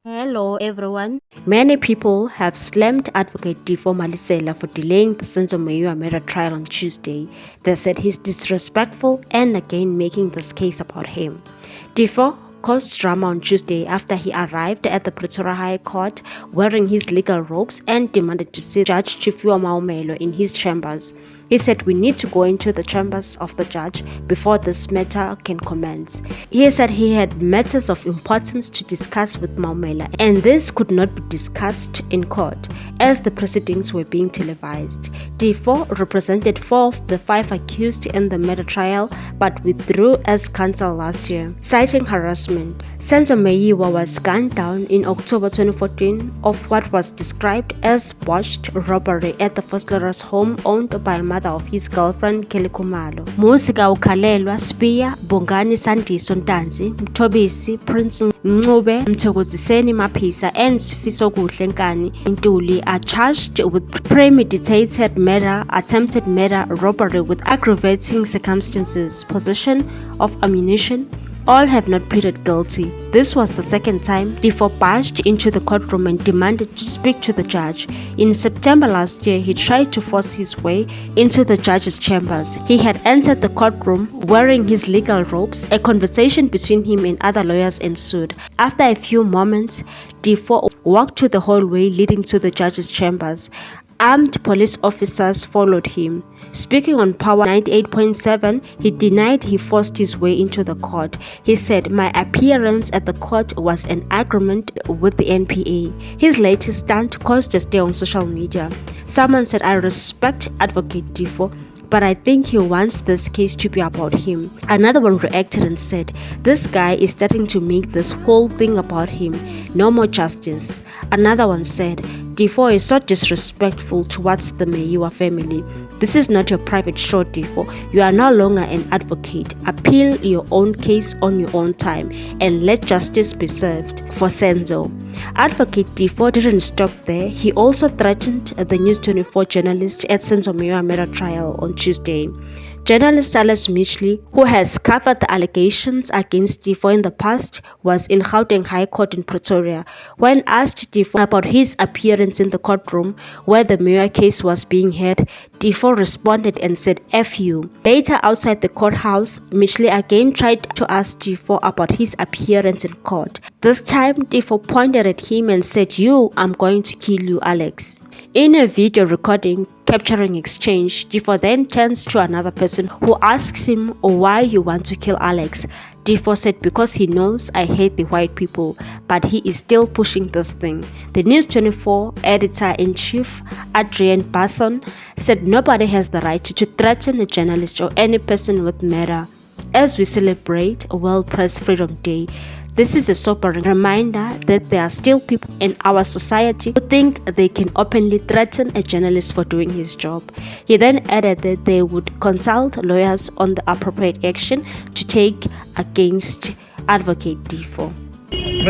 Hello everyone. Many people have slammed Advocate Teffo for delaying the Senzo murder trial on Tuesday. They said he's disrespectful and again making this case about him. Teffo caused drama on Tuesday after he arrived at the Pretoria High Court wearing his legal robes and demanded to see Judge Chifiwa Maumelo in his chambers. He said, "We need to go into the chambers of the judge before this matter can commence." He said he had matters of importance to discuss with Maumela, and this could not be discussed in court as the proceedings were being televised. Teffo represented 4 of the 5 accused in the murder trial but withdrew as counsel last year, citing harassment. Senzo was gunned down in October 2014 of what was described as botched robbery at the Foscola's home owned by a mother of his girlfriend Kelly Khumalo. Musika ukhalelwa Spear, Bongani Sandiso Ntanzi, Mthobisi, Prince Ncube, Mthokoziseni Maphisa and Sifiso Kuhle Nkani Ntuli are charged with premeditated murder, attempted murder, robbery with aggravating circumstances, possession of ammunition. All have not pleaded guilty. This was the second time Teffo barged into the courtroom and demanded to speak to the judge. In September last year, he tried to force his way into the judge's chambers. He had entered the courtroom wearing his legal robes. A conversation between him and other lawyers ensued. After a few moments, Teffo walked to the hallway leading to the judge's chambers. Armed police officers followed him. Speaking on Power 98.7, he denied he forced his way into the court. He said, "My appearance at the court was an agreement with the NPA." His latest stunt caused a stir on social media. Someone said, "I respect Advocate Teffo, but I think he wants this case to be about him." Another one reacted and said, "This guy is starting to make this whole thing about him. No more justice." Another one said, "Teffo is so disrespectful towards the Meyiwa family. This is not your private show, Teffo. You are no longer an advocate. Appeal your own case on your own time and let justice be served for Senzo." Advocate Teffo didn't stop there. He also threatened the News 24 journalist at Senzo murder trial on Tuesday. Journalist Silas Mitchley, who has covered the allegations against Teffo in the past, was in Gauteng High Court in Pretoria. When asked Teffo about his appearance in the courtroom where the Muir case was being heard, Teffo responded and said, "F you." Later, outside the courthouse, Mitchley again tried to ask Teffo about his appearance in court. This time, Teffo pointed at him and said, I'm going to kill you, Alex." In a video recording capturing exchange, Teffo then turns to another person who asks him why you want to kill Alex. Teffo said, "Because he knows I hate the white people, but he is still pushing this thing." The News 24 editor-in-chief, Adrian Basson, said nobody has the right to threaten a journalist or any person with murder. As we celebrate World Press Freedom Day, this is a sobering reminder that there are still people in our society who think they can openly threaten a journalist for doing his job. He then added that they would consult lawyers on the appropriate action to take against Advocate Teffo.